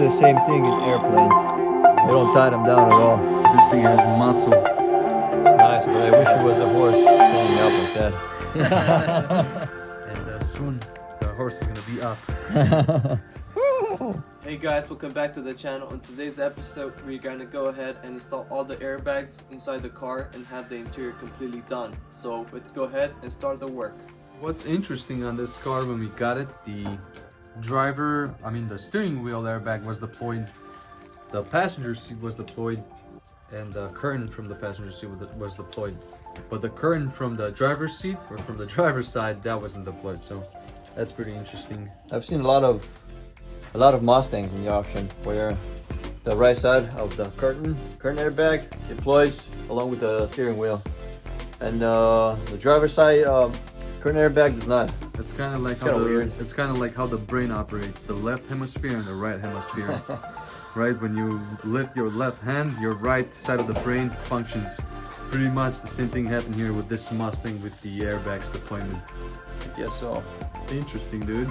the same thing in airplanes. We don't tie them down at all. This thing has muscle. It's nice, but I wish it was a horse standing up like that. And soon the horse is gonna be up. Hey guys, welcome back to the channel. In today's episode, we're gonna go ahead and install all the airbags inside the car and have the interior completely done. So let's go ahead and start the work. What's interesting on this car when we got it, the steering wheel airbag was deployed, the passenger seat was deployed, and the curtain from the passenger seat was deployed. But the curtain from the driver's seat or from the driver's side, that wasn't deployed. So that's pretty interesting. I've seen a lot of Mustangs in the auction where the right side of the curtain airbag deploys along with the steering wheel, and the driver's side curtain airbag does not. It's kind of like how the brain operates, the left hemisphere and the right hemisphere. Right, when you lift your left hand, your right side of the brain functions. Pretty much the same thing happened here with this Mustang with the airbags deployment. I guess so. Interesting, dude.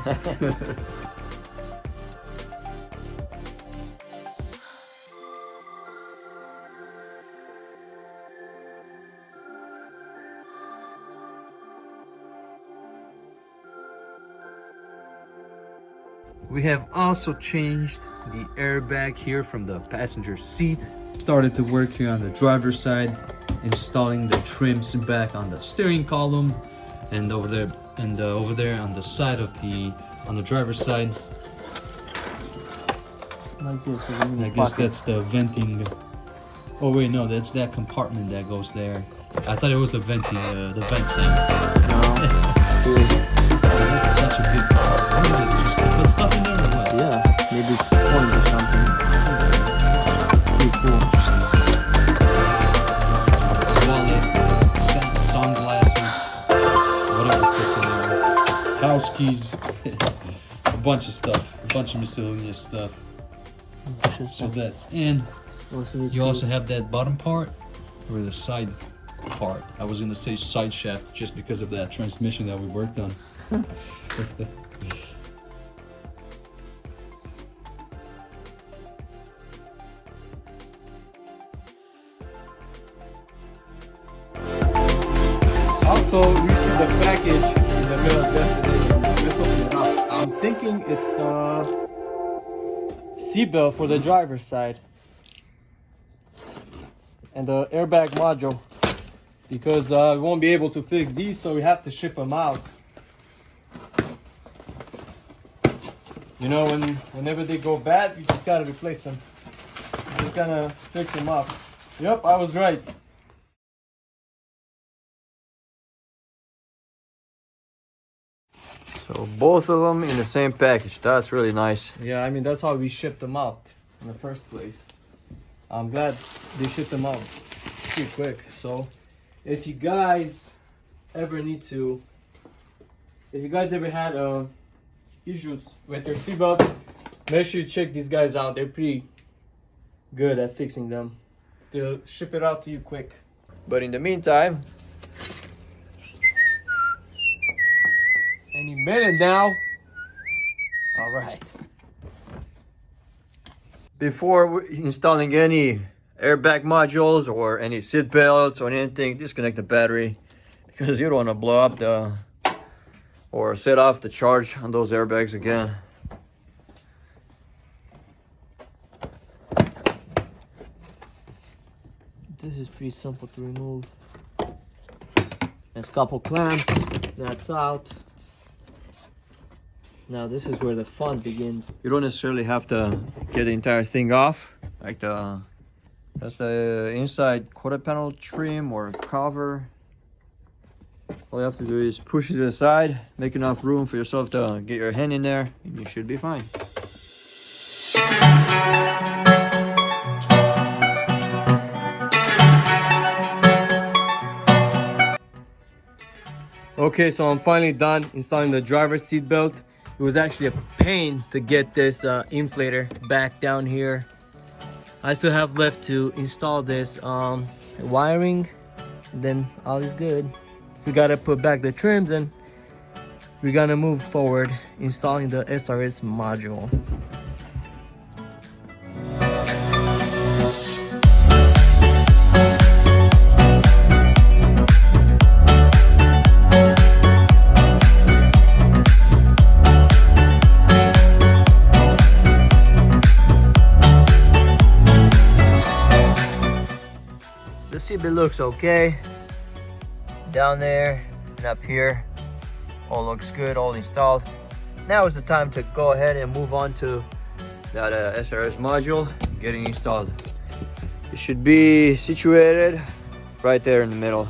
We have also changed the airbag here from the passenger seat. Started to work here on the driver's side, installing the trims back on the steering column, and over there on the side of on the driver's side. Like this. I guess that's the venting. Oh wait, no, that's that compartment that goes there. I thought it was the venting, the vent stand. No. That's such a big car. What is it? Just to put stuff in there or what? Yeah, maybe 20 or something. Pretty cool. Wallet, sunglasses, whatever fits in there. House keys, a bunch of stuff, a bunch of miscellaneous stuff. So that's in. You also have that bottom part, or the side part. I was gonna say side shaft just because of that transmission that we worked on. Also, we see the package in the middle of destination. Let's open it up. I'm thinking it's the seatbelt for the driver's side and the airbag module, because we won't be able to fix these, so we have to ship them out. You know, whenever they go bad, you just gotta replace them. You're just gonna fix them up. Yep, I was right. So both of them in the same package. That's really nice. Yeah, I mean, that's how we shipped them out in the first place. I'm glad they shipped them out pretty quick. So if you guys ever had issues with your seatbelt, make sure you check these guys out. They're pretty good at fixing them. They'll ship it out to you quick. But in the meantime, Any minute now. All right. before installing any airbag modules or any seat belts or anything, disconnect the battery, because you don't want to blow up or set off the charge on those airbags again. This is pretty simple to remove. There's a couple clamps. That's out. Now this is where the fun begins. You don't necessarily have to get the entire thing off. Like that's the inside quarter panel trim or cover. All you have to do is push it to the side, make enough room for yourself to get your hand in there, and you should be fine. Okay, so I'm finally done installing the driver's seat belt. It was actually a pain to get this inflator back down here. I still have left to install this wiring, then all is good. Still gotta put back the trims, and we're gonna move forward installing the SRS module. seatbelt looks okay. Down there and up here, all looks good, all installed. Now is the time to go ahead and move on to that SRS module getting installed. It should be situated right there in the middle.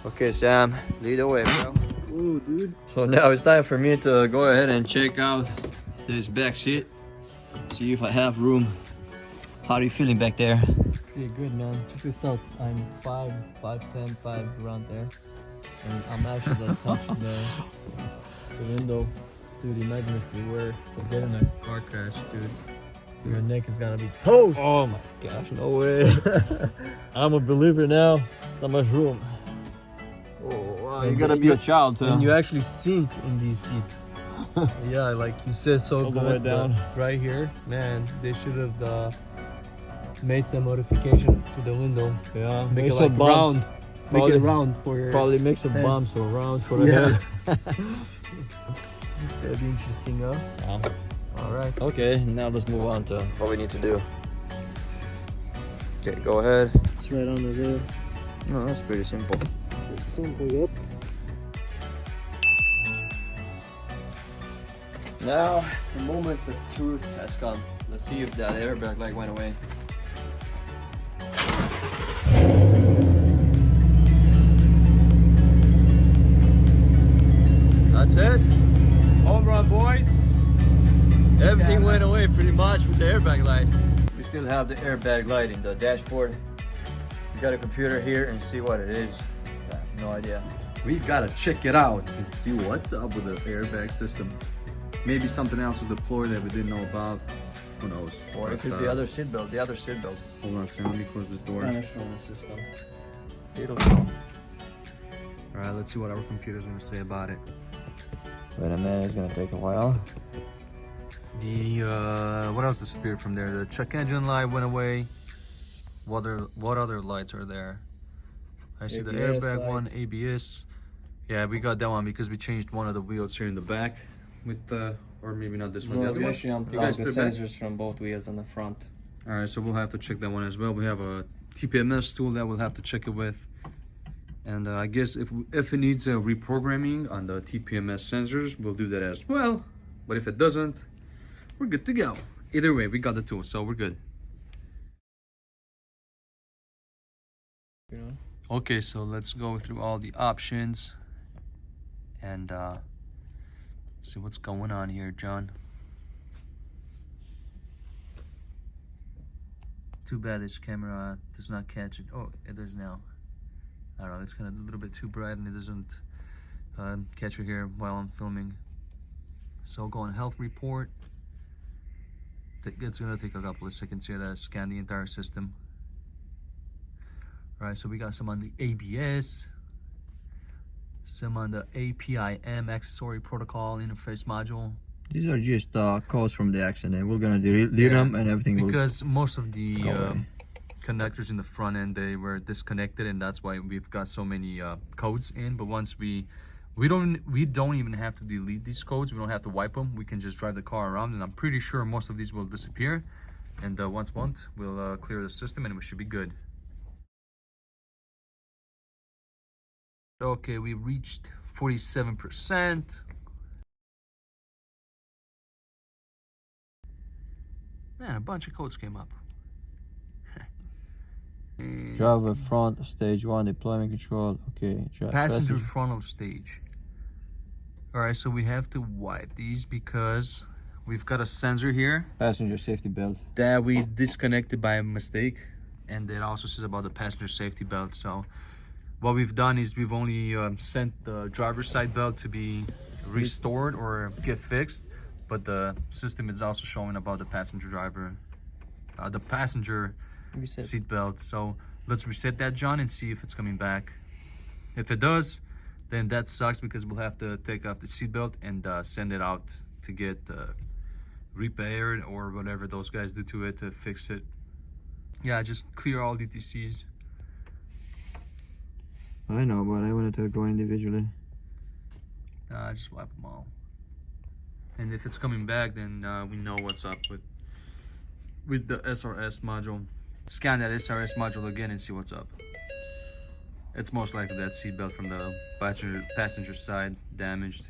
Okay, Sam, lead the way, bro. Ooh, dude. So now it's time for me to go ahead and check out this back seat. See if I have room. How are you feeling back there? Pretty good, man. Check this out. I'm 5'10", 5 around there. And I'm actually like touching the window. Dude, imagine if you were to get in a car crash, dude. Your neck is gonna be toast. Oh my gosh, no way. I'm a believer now. It's not much room. Oh wow, you gotta be a child too. And you actually sink in these seats. Yeah, like you said, so all the good. way down. Right here, man, they should have made some modification to the window. Yeah, Make it some like bumps. round. Make Probably- it round for your Probably make some head. bumps or rounds for the Yeah. head. That'd be interesting, huh? Yeah. All right. Okay, now let's move on to what we need to do. Okay, go ahead. It's right under there. No, that's pretty simple. It's simple, yep. Now, the moment the truth has come. Let's see if that airbag light went away. That's it. Home run, boys. Everything went away pretty much with the airbag light. We still have the airbag light in the dashboard. We got a computer here and see what it is. I have no idea. We gotta check it out and see what's up with the airbag system. Maybe something else was deployed that we didn't know about. Who knows? Or it could be other seatbelt, the other seatbelt. Hold on, Sam, let me close this door. Spanish on the system. It'll go. Alright, let's see what our computer's gonna say about it. Wait a minute, it's gonna take a while. The what else disappeared from there? The check engine light went away. What other lights are there? I see the ABS airbag light. one, ABS. Yeah, we got that one because we changed one of the wheels here in the back with the, or maybe not this one, the No, other we one. actually You unplugged guys the put it back? sensors from both wheels on the front. All right, so we'll have to check that one as well. We have a TPMS tool that we'll have to check it with. And I guess if it needs a reprogramming on the TPMS sensors, we'll do that as well. But if it doesn't, we're good to go. Either way, we got the tool, so we're good. You know? Okay, so let's go through all the options and see what's going on here, John. Too bad this camera does not catch it. Oh, it does now. I don't know, it's kind of a little bit too bright and it doesn't catch it here while I'm filming. So go on health report. It's gonna take a couple of seconds here to scan the entire system. All right, so we got some on the ABS, some on the APIM accessory protocol interface module. These are just codes from the accident. We're gonna delete them and everything Because most of the go away. connectors in the front end, they were disconnected, and that's why we've got so many codes in. But once we don't even have to delete these codes. We don't have to wipe them. We can just drive the car around, and I'm pretty sure most of these will disappear. And once a month, we'll clear the system, and we should be good. Okay, we reached 47%. Man, a bunch of codes came up. Driver front stage 1 deployment control. Okay. Passenger frontal stage. All right, so we have to wipe these because we've got a sensor here Passenger safety belt. that we disconnected by mistake, and it also says about the passenger safety belt. So what we've done is we've only sent the driver's side belt to be restored or get fixed, but the system is also showing about the passenger seat belt. So let's reset that, John, and see if it's coming back. If it does, then that sucks because we'll have to take off the seat belt and send it out to get repaired or whatever those guys do to it to fix it. Yeah, just clear all DTCs. I know, but I wanted to go individually. Just wipe them all. And if it's coming back, then we know what's up with the SRS module. scan that SRS module again and see what's up. It's most likely that seatbelt from the passenger side damaged.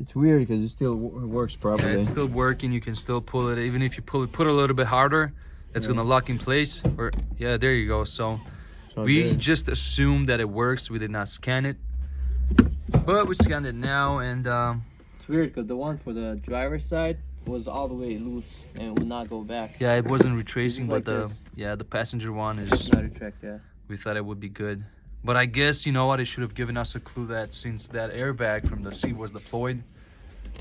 It's weird because it still works properly. Yeah, it's still working. You can still pull it. Even if you put it a little bit harder, it's gonna lock in place. Or yeah, there you go. So we good. just assumed that it works. We did not scan it, but we scanned it now, and It's weird because the one for the driver's side was all the way loose and would not go back. yeah, it wasn't retracing. It's But like this. the passenger one is. Not retract, yeah. We thought it would be good, but I guess you know what? It should have given us a clue that since that airbag from the seat was deployed,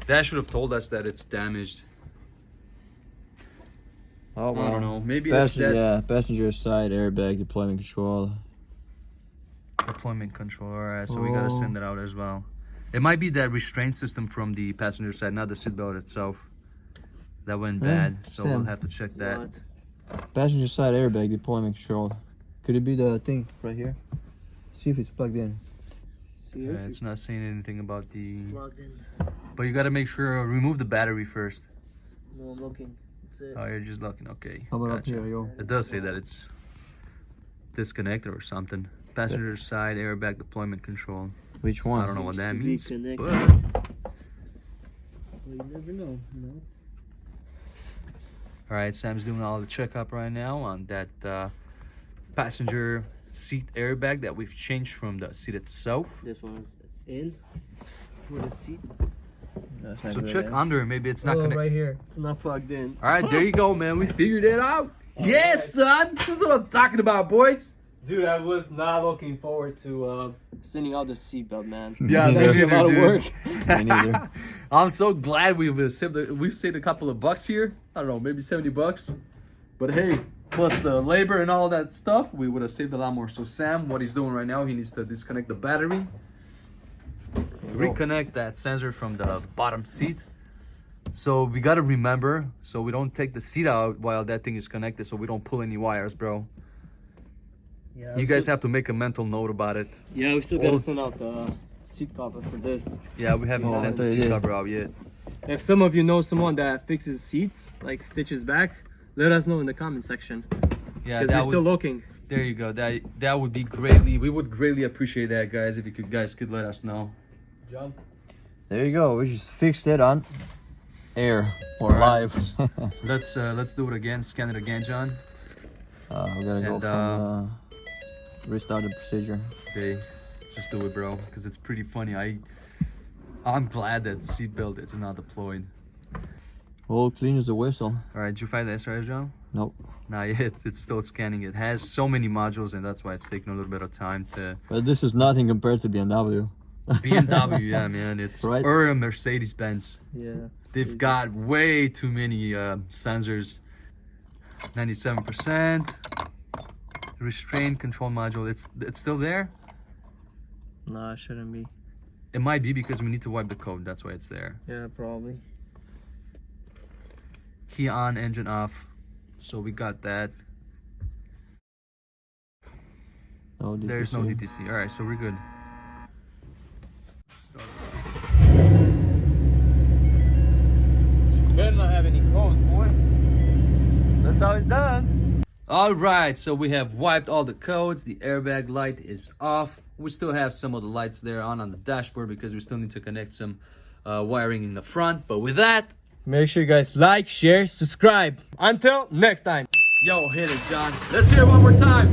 that should have told us that it's damaged. Oh, I don't know. Maybe it's that Yeah, passenger side airbag deployment control. deployment control. All right, so we gotta send it out as well. It might be that restraint system from the passenger side, not the seatbelt itself. That went bad, so we'll have to check that. What? Passenger side airbag deployment control. Could it be the thing right here? See if it's plugged in. See Yeah, if it's not saying anything about the. it's plugged in. But you gotta make sure remove the battery first. No, I'm looking. That's it. Oh, you're just looking. Okay. How about Gotcha. up here, yo? It does say that it's disconnected or something. Passenger side airbag deployment control. Which one? I don't know what that means. Reconnect. But Well, you never know, you know. all right, Sam's doing all the checkup right now on that passenger seat airbag that we've changed from the seat itself. This one's in for the seat. So check under. Maybe it's not connected. right here. It's not plugged in. All right, there you go, man. We figured it out. Yes, son. That's what I'm talking about, boys. Dude, I was not looking forward to sending out the seatbelt, man. Yeah, it's me actually a neither, lot of dude. work. Me neither. I'm so glad we've saved a couple of bucks here. I don't know, maybe $70. But hey, plus the labor and all that stuff, we would have saved a lot more. So Sam, what he's doing right now, he needs to disconnect the battery, reconnect that sensor from the bottom seat. So we gotta remember, so we don't take the seat out while that thing is connected, so we don't pull any wires, bro. Yeah, You guys have to make a mental note about it. Yeah, we still gotta send out the seat cover for this. Yeah, we haven't Oh, sent the they seat did. cover out yet. If some of you know someone that fixes seats, like stitches back, let us know in the comment section. Yeah, Because that we're would, still looking. there you go. That would be we would greatly appreciate that, guys, if you guys could let us know. John? There you go. We just fixed it on air or Alright. live. Let's do it again. Scan it again, John. We gotta go And, from restart the procedure. Okay, just do it, bro, because it's pretty funny. I'm glad that seatbelt is not deployed. Well, clean as a whistle. All right, did you find the SRS, John? Nope. Not yet. It's still scanning. It has so many modules, and that's why it's taking a little bit of time to. But this is nothing compared to BMW. BMW, yeah, man, it's Right. or a Mercedes-Benz. Yeah. They've got way too many sensors. 97%. Restraint control module. It's still there. Nah, it shouldn't be. It might be because we need to wipe the code. That's why it's there. Yeah, probably. Key on, engine off. So we got that. No There's no DTC. DTC. All right, so we're good. Better not have any codes, boy. That's how it's done. All right, so we have wiped all the codes. The airbag light is off. We still have some of the lights there on the dashboard because we still need to connect some wiring in the front. But with that, Make sure you guys like, share, subscribe. Until next time. yo, hit it, John. Let's hear it one more time.